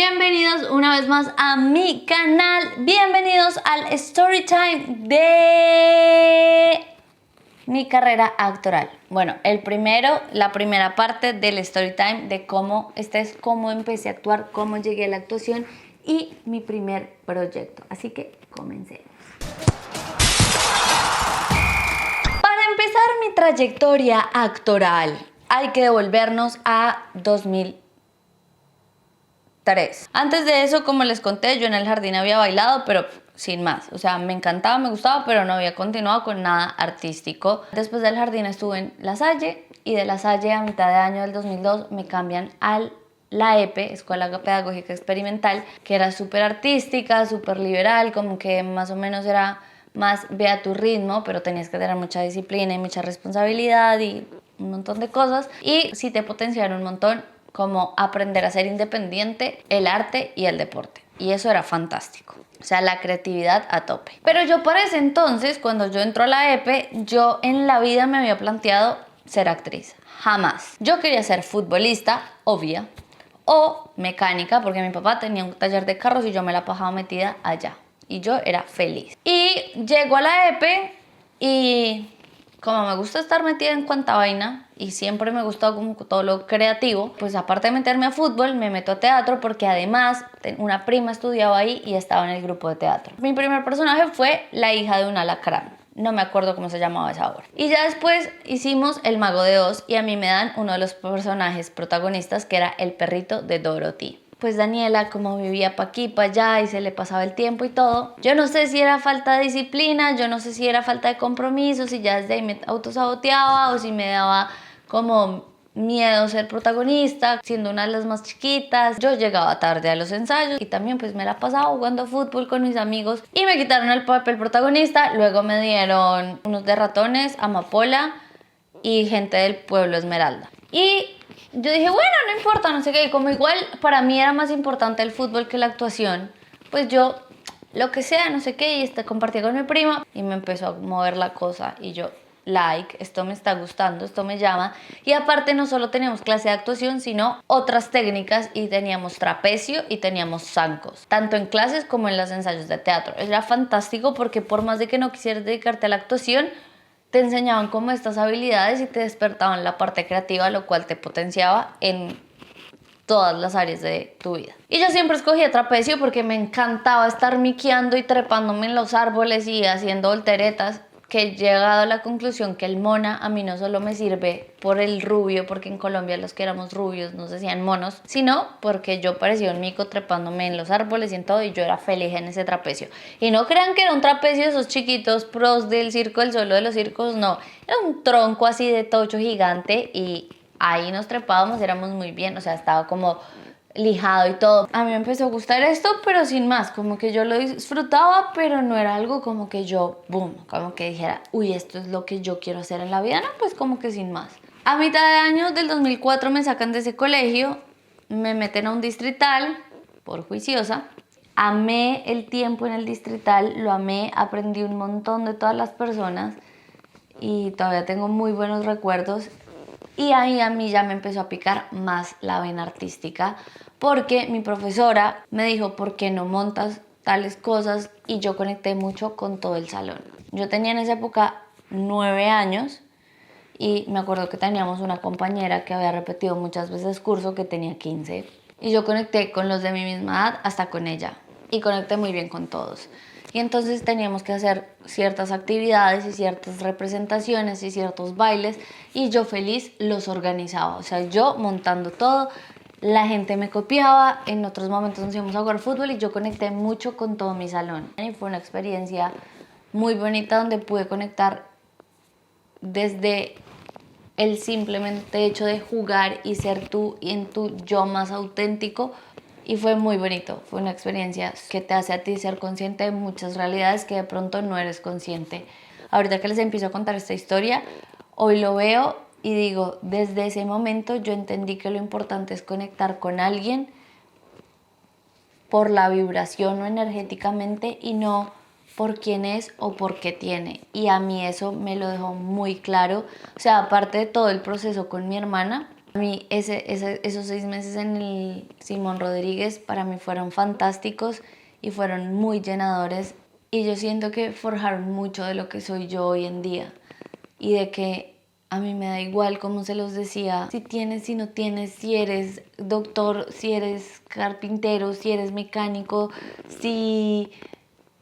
Bienvenidos una vez más a mi canal. Bienvenidos al story time de mi carrera actoral. Bueno, la primera parte del story time de cómo empecé a actuar, cómo llegué a la actuación y mi primer proyecto. Así que comencemos. Para empezar mi trayectoria actoral, hay que devolvernos a 2003. Antes de eso, como les conté, yo en el jardín había bailado, pero sin más. O sea, me encantaba, me gustaba, pero no había continuado con nada artístico. Después del jardín estuve en La Salle y de La Salle a mitad de año del 2002 me cambian a la EPE, Escuela Pedagógica Experimental, que era súper artística, súper liberal, como que más o menos era más ve a tu ritmo, pero tenías que tener mucha disciplina y mucha responsabilidad y un montón de cosas. Y sí te potenciaron un montón como aprender a ser independiente, el arte y el deporte. Y eso era fantástico. O sea, la creatividad a tope. Pero yo para ese entonces, cuando yo entro a la EPE, yo en la vida me había planteado ser actriz. Jamás. Yo quería ser futbolista, obvia, o mecánica, porque mi papá tenía un taller de carros y yo me la pasaba metida allá. Y yo era feliz. Y llego a la EPE y como me gusta estar metida en cuanta vaina y siempre me ha gustado como todo lo creativo, pues aparte de meterme a fútbol, me meto a teatro porque además una prima estudiaba ahí y estaba en el grupo de teatro. Mi primer personaje fue la hija de un alacrán. No me acuerdo cómo se llamaba esa obra. Y ya después hicimos El Mago de Oz y a mí me dan uno de los personajes protagonistas que era el perrito de Dorothy. Pues Daniela, como vivía pa' aquí, pa' allá y se le pasaba el tiempo y todo, yo no sé si era falta de disciplina, yo no sé si era falta de compromiso, si ya desde ahí me autosaboteaba o si me daba como miedo ser protagonista, siendo una de las más chiquitas. Yo llegaba tarde a los ensayos y también pues me la pasaba jugando fútbol con mis amigos y me quitaron el papel protagonista. Luego me dieron unos de ratones, Amapola y gente del pueblo Esmeralda. Y yo dije, bueno, no importa, no sé qué. Y como igual para mí era más importante el fútbol que la actuación, pues yo, lo que sea, no sé qué, y compartí con mi prima y me empezó a mover la cosa y yo, like, esto me está gustando, esto me llama. Y aparte no solo teníamos clase de actuación, sino otras técnicas y teníamos trapecio y teníamos zancos, tanto en clases como en los ensayos de teatro. Era fantástico porque por más de que no quisieras dedicarte a la actuación, te enseñaban como estas habilidades y te despertaban la parte creativa, lo cual te potenciaba en todas las áreas de tu vida. Y yo siempre escogía trapecio porque me encantaba estar miqueando y trepándome en los árboles y haciendo volteretas, que he llegado a la conclusión que el mona a mí no solo me sirve por el rubio, porque en Colombia los que éramos rubios nos decían monos, sino porque yo parecía un mico trepándome en los árboles y en todo, y yo era feliz en ese trapecio. Y no crean que era un trapecio de esos chiquitos pros del circo, del suelo de los circos, no. Era un tronco así de tocho gigante y ahí nos trepábamos, éramos muy bien, o sea, estaba como lijado y todo. A mí me empezó a gustar esto, pero sin más, como que yo lo disfrutaba, pero no era algo como que yo, boom, como que dijera, uy, esto es lo que yo quiero hacer en la vida, no, pues como que sin más. A mitad de año del 2004 me sacan de ese colegio, me meten a un distrital por juiciosa. Amé el tiempo en el distrital, lo amé, aprendí un montón de todas las personas y todavía tengo muy buenos recuerdos. Y ahí a mí ya me empezó a picar más la vena artística porque mi profesora me dijo, ¿por qué no montas tales cosas? Y yo conecté mucho con todo el salón. Yo tenía en esa época 9 años y me acuerdo que teníamos una compañera que había repetido muchas veces curso que tenía 15 y yo conecté con los de mi misma edad hasta con ella y conecté muy bien con todos. Y entonces teníamos que hacer ciertas actividades y ciertas representaciones y ciertos bailes y yo feliz los organizaba. O sea, yo montando todo, la gente me copiaba, en otros momentos nos íbamos a jugar fútbol y yo conecté mucho con todo mi salón. Y fue una experiencia muy bonita donde pude conectar desde el simplemente hecho de jugar y ser tú y en tu yo más auténtico. Y fue muy bonito, fue una experiencia que te hace a ti ser consciente de muchas realidades que de pronto no eres consciente. Ahorita que les empiezo a contar esta historia, hoy lo veo y digo, desde ese momento yo entendí que lo importante es conectar con alguien por la vibración o energéticamente y no por quién es o por qué tiene. Y a mí eso me lo dejó muy claro. O sea, aparte de todo el proceso con mi hermana, A mí esos 6 meses en el Simón Rodríguez para mí fueron fantásticos y fueron muy llenadores y yo siento que forjaron mucho de lo que soy yo hoy en día y de que a mí me da igual, como se los decía, si tienes, si no tienes, si eres doctor, si eres carpintero, si eres mecánico, si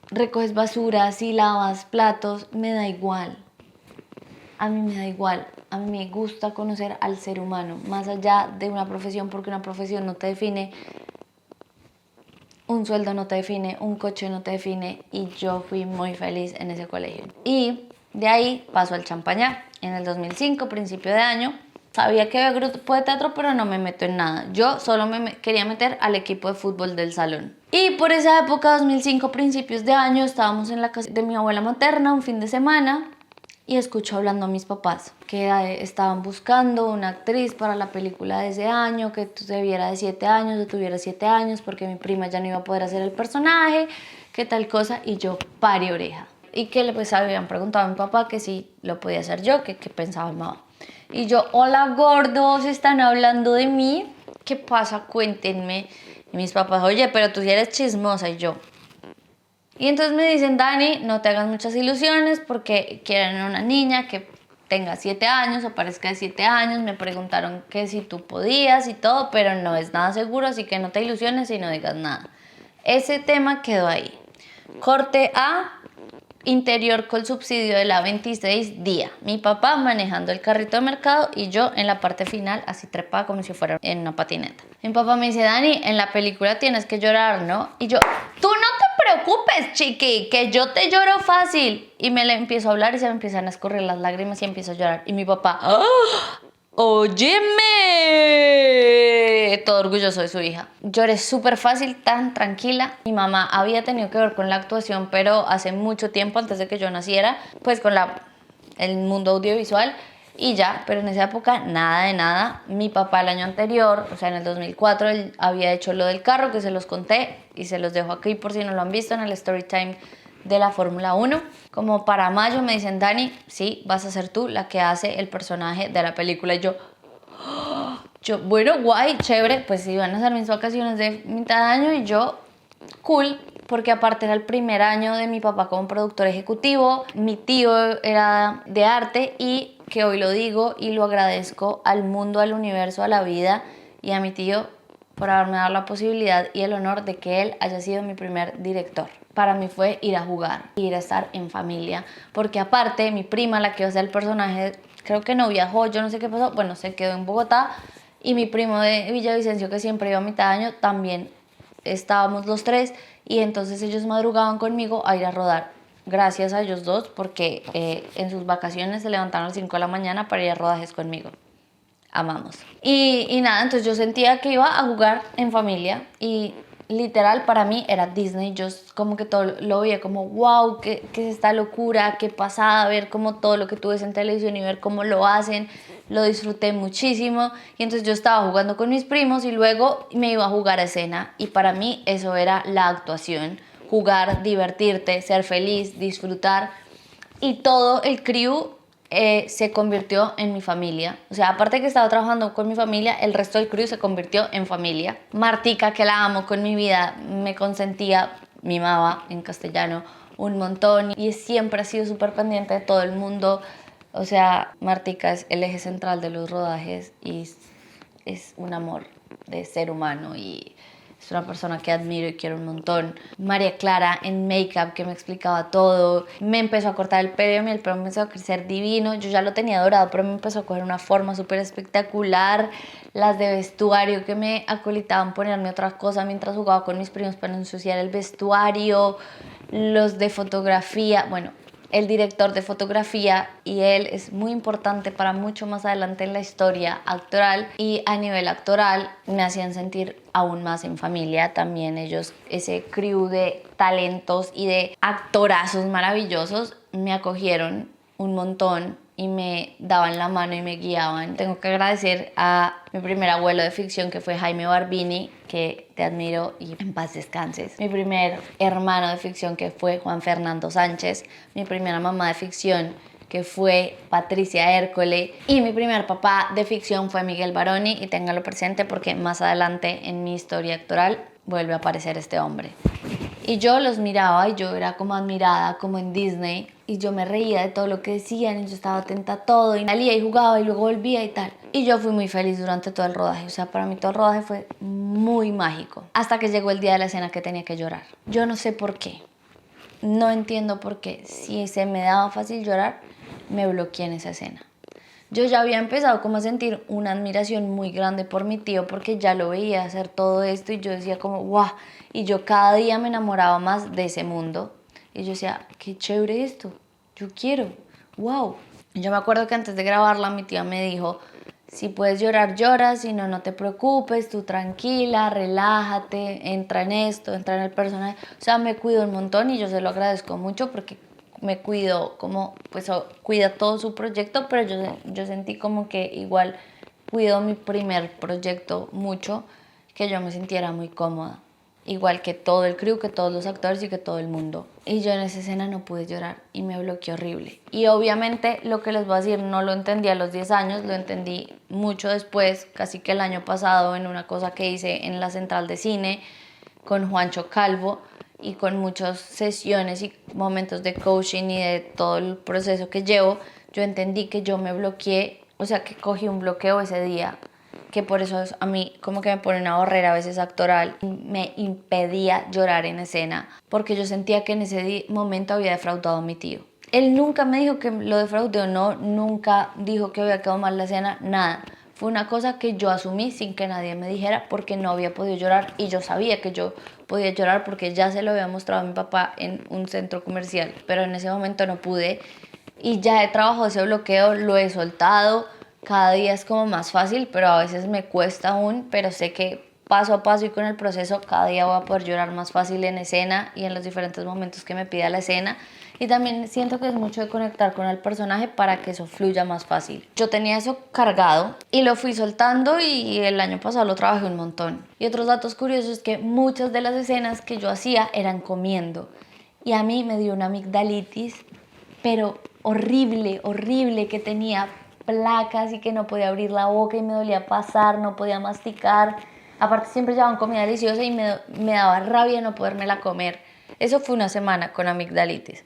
recoges basura, si lavas platos, me da igual. A mí me da igual, a mí me gusta conocer al ser humano, más allá de una profesión, porque una profesión no te define, un sueldo no te define, un coche no te define, y yo fui muy feliz en ese colegio. Y de ahí paso al Champañá, en el 2005, principio de año. Sabía que había grupo de teatro, pero no me meto en nada. Yo solo quería meter al equipo de fútbol del salón. Y por esa época, 2005, principios de año, estábamos en la casa de mi abuela materna un fin de semana y escucho hablando a mis papás que estaban buscando una actriz para la película de ese año, que tuviera de 7 años o tuviera 7 años porque mi prima ya no iba a poder hacer el personaje, que tal cosa, y yo paré oreja. Y que pues habían preguntado a mi papá que si lo podía hacer yo, que qué pensaba mi mamá. Y yo, hola gordos, están hablando de mí, ¿qué pasa? Cuéntenme. Y mis papás, oye, pero tú sí eres chismosa. Y yo. Y entonces me dicen, Dani, no te hagas muchas ilusiones porque quieren una niña que tenga 7 años o parezca de 7 años. Me preguntaron que si tú podías y todo, pero no es nada seguro, así que no te ilusiones y no digas nada. Ese tema quedó ahí. Corte A. Interior con subsidio de la 26 día. Mi papá manejando el carrito de mercado y yo en la parte final así trepada como si fuera en una patineta. Mi papá me dice, Dani, en la película tienes que llorar, ¿no? Y yo, tú no te preocupes, chiqui, que yo te lloro fácil. Y me le empiezo a hablar y se me empiezan a escurrir las lágrimas y empiezo a llorar. Y mi papá, ¡oh! ¡Óyeme! Todo orgulloso de su hija. Lloré súper fácil, tan tranquila. Mi mamá había tenido que ver con la actuación, pero hace mucho tiempo, antes de que yo naciera, pues con el mundo audiovisual y ya, pero en esa época nada de nada. Mi papá el año anterior, o sea en el 2004, él había hecho lo del carro, que se los conté y se los dejo aquí por si no lo han visto en el story time de la Fórmula 1. Como para mayo me dicen, Dani, sí, vas a ser tú la que hace el personaje de la película. Y yo, bueno, guay, chévere, pues iban a ser mis vacaciones de mitad de año y yo, cool, porque aparte era el primer año de mi papá como productor ejecutivo, mi tío era de arte y que hoy lo digo y lo agradezco al mundo, al universo, a la vida y a mi tío por haberme dado la posibilidad y el honor de que él haya sido mi primer director. Para mí fue ir a jugar, ir a estar en familia, porque aparte mi prima, la que iba a ser el personaje, creo que no viajó, yo no sé qué pasó, bueno, se quedó en Bogotá y mi primo de Villavicencio, que siempre iba a mitad de año, también estábamos los tres y entonces ellos madrugaban conmigo a ir a rodar. Gracias a ellos dos, porque en sus vacaciones se levantaron a las 5 de la mañana para ir a rodajes conmigo. Amamos. Y nada, entonces yo sentía que iba a jugar en familia y literal para mí era Disney. Yo como que todo lo veía como wow, ¿qué es esta locura? Qué pasada ver como todo lo que tú ves en televisión y ver cómo lo hacen. Lo disfruté muchísimo y entonces yo estaba jugando con mis primos y luego me iba a jugar a escena y para mí eso era la actuación. Jugar, divertirte, ser feliz, disfrutar y todo el crew se convirtió en mi familia. O sea, aparte que estaba trabajando con mi familia, el resto del crew se convirtió en familia. Martica, que la amo con mi vida, me consentía, mimaba en castellano un montón y siempre ha sido súper pendiente de todo el mundo. O sea, Martica es el eje central de los rodajes y es un amor de ser humano y es una persona que admiro y quiero un montón. María Clara en make-up, que me explicaba todo. Me empezó a cortar el pelo y el pelo me empezó a crecer divino. Yo ya lo tenía dorado, pero me empezó a coger una forma súper espectacular. Las de vestuario que me acolitaban ponerme otra cosa mientras jugaba con mis primos para no ensuciar el vestuario. Los de fotografía, bueno, el director de fotografía y él es muy importante para mucho más adelante en la historia actoral y a nivel actoral me hacían sentir aún más en familia también ellos, ese crew de talentos y de actorazos maravillosos me acogieron un montón y me daban la mano y me guiaban. Tengo que agradecer a mi primer abuelo de ficción que fue Jaime Barbini, que te admiro y en paz descanses. Mi primer hermano de ficción que fue Juan Fernando Sánchez. Mi primera mamá de ficción que fue Patricia Ércole, y mi primer papá de ficción fue Miguel Baroni, y ténganlo presente porque más adelante en mi historia actoral vuelve a aparecer este hombre. Y yo los miraba y yo era como admirada, como en Disney, y yo me reía de todo lo que decían y yo estaba atenta a todo y salía y jugaba y luego volvía y tal. Y yo fui muy feliz durante todo el rodaje, o sea, para mí todo el rodaje fue muy mágico. Hasta que llegó el día de la escena que tenía que llorar. Yo no sé por qué, no entiendo por qué. Si se me daba fácil llorar, me bloqueé en esa escena. Yo ya había empezado como a sentir una admiración muy grande por mi tío porque ya lo veía hacer todo esto y yo decía como ¡guau! Y yo cada día me enamoraba más de ese mundo y yo decía, qué chévere esto, yo quiero, ¡wow! Yo me acuerdo que antes de grabarla mi tía me dijo, si puedes llorar, llora, si no, no te preocupes, tú tranquila, relájate, entra en esto, entra en el personaje. O sea, me cuidó un montón y yo se lo agradezco mucho porque me cuidó como, pues cuida todo su proyecto, pero yo sentí como que igual cuidó mi primer proyecto mucho, que yo me sintiera muy cómoda. Igual que todo el crew, que todos los actores y que todo el mundo. Y yo en esa escena no pude llorar y me bloqueé horrible. Y obviamente lo que les voy a decir no lo entendí a los 10 años, lo entendí mucho después, casi que el año pasado, en una cosa que hice en la Central de Cine con Juancho Calvo y con muchas sesiones y momentos de coaching y de todo el proceso que llevo, yo entendí que yo me bloqueé, o sea, que cogí un bloqueo ese día, que por eso a mí como que me pone una barrera a veces actoral, me impedía llorar en escena, porque yo sentía que en ese momento había defraudado a mi tío. Él nunca me dijo que lo defraudé o no, nunca dijo que había quedado mal la escena, nada. Fue una cosa que yo asumí sin que nadie me dijera porque no había podido llorar y yo sabía que yo podía llorar porque ya se lo había mostrado a mi papá en un centro comercial, pero en ese momento no pude y ya he trabajado ese bloqueo, lo he soltado, cada día es como más fácil, pero a veces me cuesta aún, pero sé que paso a paso y con el proceso cada día voy a poder llorar más fácil en escena y en los diferentes momentos que me pida la escena. Y también siento que es mucho de conectar con el personaje para que eso fluya más fácil. Yo tenía eso cargado y lo fui soltando y el año pasado lo trabajé un montón. Y otros datos curiosos es que muchas de las escenas que yo hacía eran comiendo. Y a mí me dio una amigdalitis, pero horrible, horrible, que tenía placas y que no podía abrir la boca y me dolía pasar, no podía masticar. Aparte siempre llevaban comida deliciosa y me daba rabia no podérmela comer. Eso fue una semana con amigdalitis.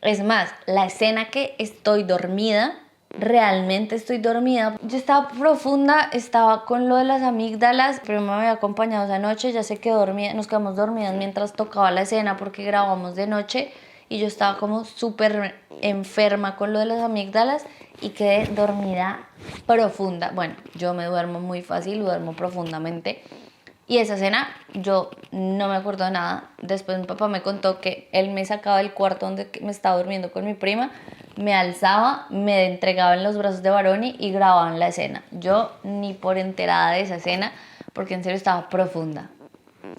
Es más, la escena que estoy dormida, realmente estoy dormida. Yo estaba profunda, estaba con lo de las amígdalas, pero me había acompañado esa noche, ya se quedó dormida, nos quedamos dormidas mientras tocaba la escena porque grabamos de noche y yo estaba como súper enferma con lo de las amígdalas y quedé dormida profunda. Bueno, yo me duermo muy fácil, duermo profundamente. Y esa cena yo no me acuerdo de nada. Después mi papá me contó que él me sacaba del cuarto donde me estaba durmiendo con mi prima, me alzaba, me entregaba en los brazos de Baroni y grababan la escena. Yo ni por enterada de esa escena, porque en serio estaba profunda.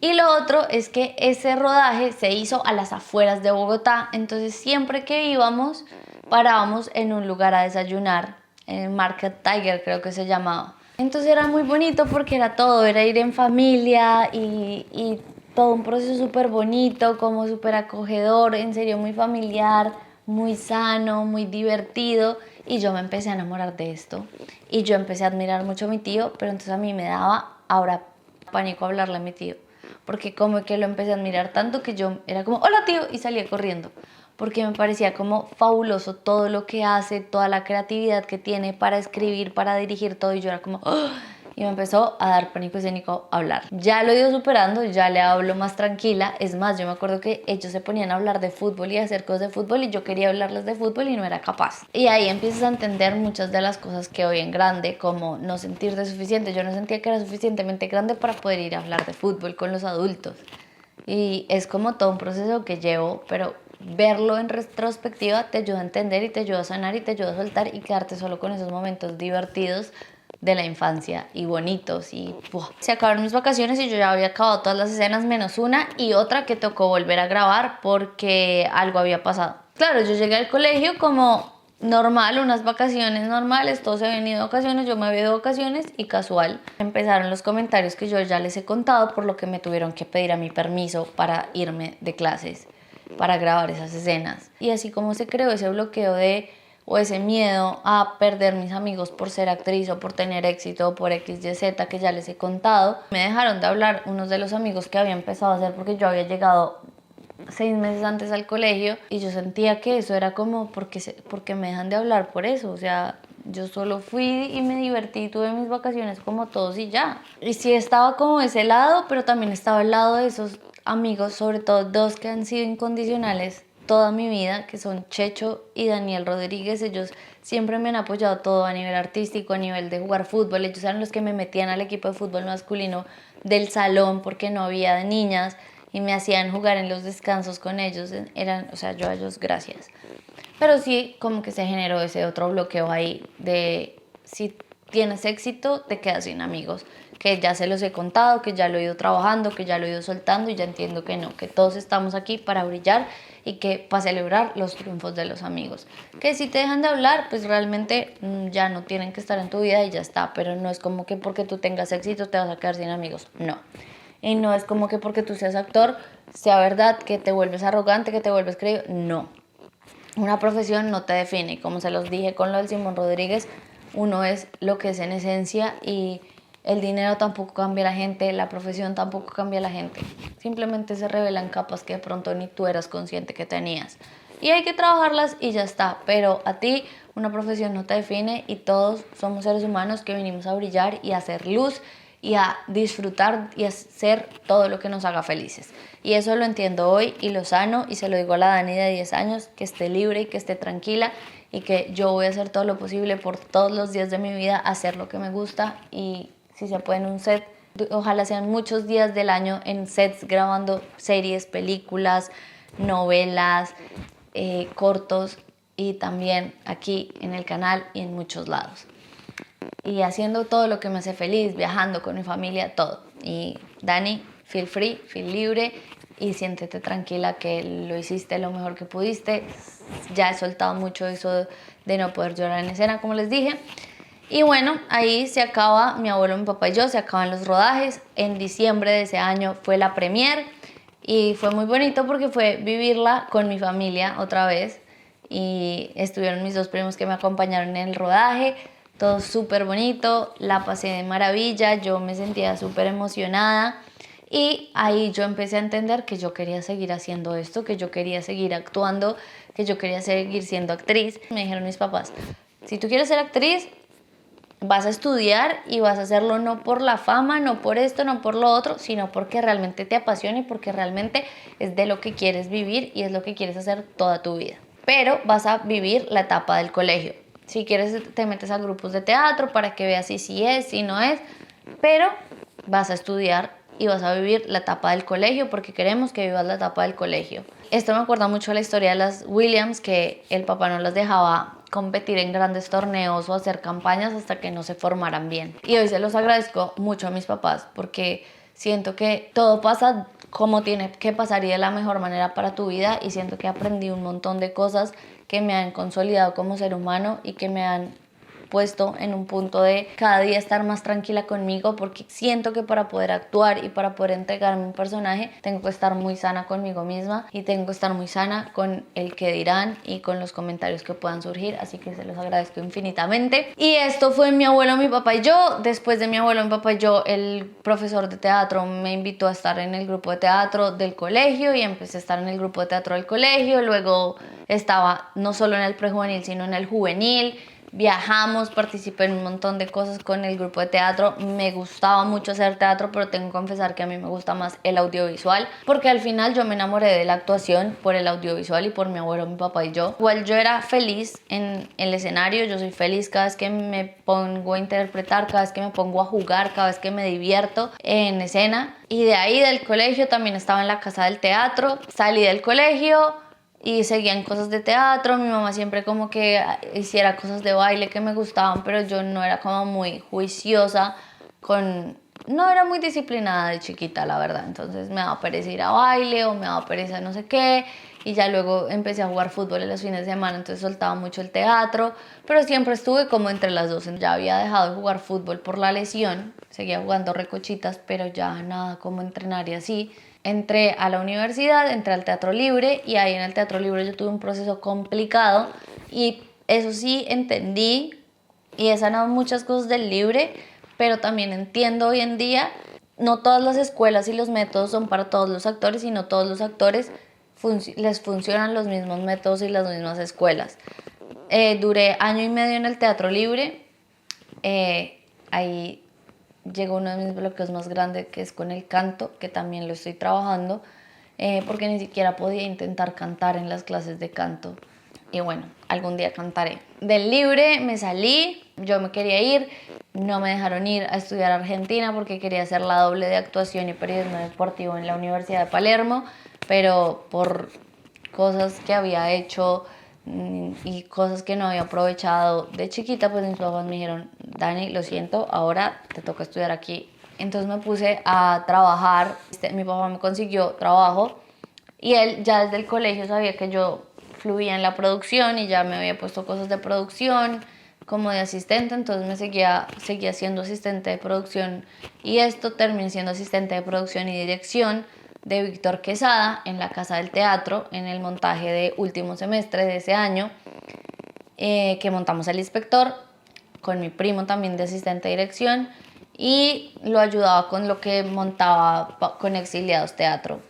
Y lo otro es que ese rodaje se hizo a las afueras de Bogotá, entonces siempre que íbamos parábamos en un lugar a desayunar, en Market Tiger creo que se llamaba. Entonces era muy bonito porque era todo, era ir en familia y todo un proceso súper bonito, como súper acogedor, en serio muy familiar, muy sano, muy divertido. Y yo me empecé a enamorar de esto y yo empecé a admirar mucho a mi tío, pero entonces a mí me daba ahora pánico hablarle a mi tío, porque como que lo empecé a admirar tanto que yo era como, hola tío, y salía corriendo porque me parecía como fabuloso todo lo que hace, toda la creatividad que tiene para escribir, para dirigir todo, y yo era como, ¡oh! Y me empezó a dar pánico escénico hablar. Ya lo he ido superando, ya le hablo más tranquila. Es más, yo me acuerdo que ellos se ponían a hablar de fútbol y a hacer cosas de fútbol y yo quería hablarles de fútbol y no era capaz. Y ahí empiezas a entender muchas de las cosas que hoy en grande, como no sentirte suficiente. Yo no sentía que era suficientemente grande para poder ir a hablar de fútbol con los adultos. Y es como todo un proceso que llevo, pero verlo en retrospectiva te ayuda a entender y te ayuda a sanar y te ayuda a soltar y quedarte solo con esos momentos divertidos de la infancia y bonitos. Y se acabaron mis vacaciones y yo ya había acabado todas las escenas menos una y otra que tocó volver a grabar porque algo había pasado. Claro, yo llegué al colegio como normal, unas vacaciones normales, todos se habían ido de vacaciones, yo me había ido de vacaciones y casual empezaron los comentarios que yo ya les he contado, por lo que me tuvieron que pedir a mí permiso para irme de clases, para grabar esas escenas. Y así como se creó ese bloqueo de o ese miedo a perder mis amigos por ser actriz o por tener éxito o por X, Y, Z que ya les he contado. Me dejaron de hablar unos de los amigos que había empezado a hacer porque yo había llegado 6 meses antes al colegio y yo sentía que eso era como porque me dejan de hablar por eso, o sea, yo solo fui y me divertí, tuve mis vacaciones como todos y ya. Y sí estaba como ese lado, pero también estaba al lado de esos amigos, sobre todo dos que han sido incondicionales toda mi vida, que son Checho y Daniel Rodríguez. Ellos siempre me han apoyado todo a nivel artístico, a nivel de jugar fútbol. Ellos eran los que me metían al equipo de fútbol masculino del salón porque no había de niñas y me hacían jugar en los descansos con ellos. O sea, yo a ellos gracias. Pero sí, como que se generó ese otro bloqueo ahí de si tienes éxito, te quedas sin amigos. Que ya se los he contado, que ya lo he ido trabajando, que ya lo he ido soltando y ya entiendo que no, que todos estamos aquí para brillar y que para celebrar los triunfos de los amigos. Que si te dejan de hablar, pues realmente ya no tienen que estar en tu vida y ya está, pero no es como que porque tú tengas éxito te vas a quedar sin amigos, no. Y no es como que porque tú seas actor, sea verdad que te vuelves arrogante, que te vuelves creído, no. Una profesión no te define, como se los dije con lo del Simón Rodríguez, uno es lo que es en esencia y el dinero tampoco cambia a la gente, la profesión tampoco cambia a la gente. Simplemente se revelan capas que de pronto ni tú eras consciente que tenías. Y hay que trabajarlas y ya está, pero a ti una profesión no te define y todos somos seres humanos que venimos a brillar y a hacer luz y a disfrutar y a hacer todo lo que nos haga felices. Y eso lo entiendo hoy y lo sano y se lo digo a la Dani de 10 años, que esté libre y que esté tranquila y que yo voy a hacer todo lo posible por todos los días de mi vida, hacer lo que me gusta y si se puede en un set, ojalá sean muchos días del año en sets grabando series, películas, novelas, cortos y también aquí en el canal y en muchos lados. Y haciendo todo lo que me hace feliz, viajando con mi familia, todo. Y Dani, feel free, feel libre y siéntete tranquila que lo hiciste lo mejor que pudiste. Ya he soltado mucho eso de no poder llorar en escena, como les dije. Y bueno, ahí se acaba mi abuelo, mi papá y yo, se acaban los rodajes. En diciembre de ese año fue la premier y fue muy bonito porque fue vivirla con mi familia otra vez. Y estuvieron mis dos primos que me acompañaron en el rodaje, todo súper bonito, la pasé de maravilla, yo me sentía súper emocionada y ahí yo empecé a entender que yo quería seguir haciendo esto, que yo quería seguir actuando, que yo quería seguir siendo actriz. Me dijeron mis papás, si tú quieres ser actriz, vas a estudiar y vas a hacerlo no por la fama, no por esto, no por lo otro, sino porque realmente te apasiona y porque realmente es de lo que quieres vivir y es lo que quieres hacer toda tu vida. Pero vas a vivir la etapa del colegio. Si quieres te metes a grupos de teatro para que veas si sí es, si no es, pero vas a estudiar y vas a vivir la etapa del colegio porque queremos que vivas la etapa del colegio. Esto me acuerda mucho a la historia de las Williams, que el papá no las dejaba competir en grandes torneos o hacer campañas hasta que no se formaran bien. Y hoy se los agradezco mucho a mis papás porque siento que todo pasa como tiene que pasar y de la mejor manera para tu vida y siento que aprendí un montón de cosas que me han consolidado como ser humano y que me han puesto en un punto de cada día estar más tranquila conmigo porque siento que para poder actuar y para poder entregarme un personaje tengo que estar muy sana conmigo misma y tengo que estar muy sana con el que dirán y con los comentarios que puedan surgir, así que se los agradezco infinitamente. Y esto fue mi abuelo, mi papá y yo. Después de mi abuelo, mi papá y yo, el profesor de teatro me invitó a estar en el grupo de teatro del colegio y empecé a estar en el grupo de teatro del colegio. Luego estaba no solo en el prejuvenil sino en el juvenil. Viajamos, participé en un montón de cosas con el grupo de teatro. Me gustaba mucho hacer teatro, pero tengo que confesar que a mí me gusta más el audiovisual, porque al final yo me enamoré de la actuación por el audiovisual y por mi abuelo, mi papá y yo. Igual yo era feliz en el escenario, yo soy feliz cada vez que me pongo a interpretar, cada vez que me pongo a jugar, cada vez que me divierto en escena. Y de ahí del colegio también estaba en la casa del teatro, salí del colegio y seguían cosas de teatro. Mi mamá siempre como que hiciera cosas de baile que me gustaban, pero yo no era como muy juiciosa no era muy disciplinada de chiquita, la verdad. Entonces me daba pereza ir a baile o me daba pereza no sé qué. Y ya luego empecé a jugar fútbol en los fines de semana, entonces soltaba mucho el teatro. Pero siempre estuve como entre las dos. Ya había dejado de jugar fútbol por la lesión. Seguía jugando recochitas, pero ya nada como entrenar y así. Entré a la universidad, entré al Teatro Libre y ahí en el Teatro Libre yo tuve un proceso complicado y eso sí entendí y he sanado muchas cosas del libre, pero también entiendo hoy en día, no todas las escuelas y los métodos son para todos los actores y no todos los actores les funcionan los mismos métodos y las mismas escuelas. Duré 1 año y medio en el Teatro Libre. Ahí llegó uno de mis bloqueos más grandes, que es con el canto, que también lo estoy trabajando, porque ni siquiera podía intentar cantar en las clases de canto. Y bueno, algún día cantaré. Del Libre me salí, yo me quería ir, no me dejaron ir a estudiar a Argentina porque quería hacer la doble de actuación y periodismo deportivo en la Universidad de Palermo, pero por cosas que había hecho y cosas que no había aprovechado de chiquita, pues mis papás me dijeron, Dani, lo siento, ahora te toca estudiar aquí. Entonces me puse a trabajar, mi papá me consiguió trabajo y él ya desde el colegio sabía que yo fluía en la producción y ya me había puesto cosas de producción como de asistente, entonces seguía siendo asistente de producción y esto terminé siendo asistente de producción y dirección de Víctor Quesada en la Casa del Teatro en el montaje de último semestre de ese año, que montamos El Inspector con mi primo también de asistente de dirección y lo ayudaba con lo que montaba con Exiliados Teatro.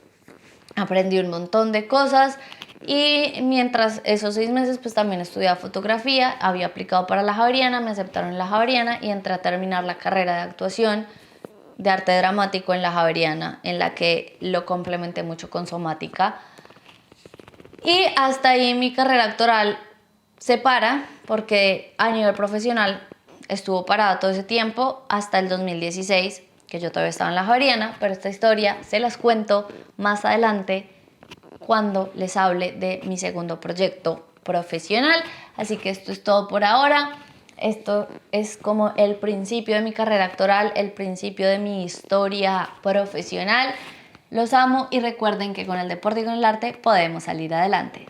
Aprendí un montón de cosas y mientras esos 6 meses pues también estudiaba fotografía, había aplicado para la Javeriana, me aceptaron en la Javeriana y entré a terminar la carrera de actuación de arte dramático en la Javeriana, en la que lo complementé mucho con somática. Y hasta ahí mi carrera actoral se para porque a nivel profesional estuvo parada todo ese tiempo hasta el 2016, que yo todavía estaba en la Javeriana, pero esta historia se las cuento más adelante cuando les hable de mi segundo proyecto profesional. Así que esto es todo por ahora. Esto es como el principio de mi carrera actoral, el principio de mi historia profesional. Los amo y recuerden que con el deporte y con el arte podemos salir adelante.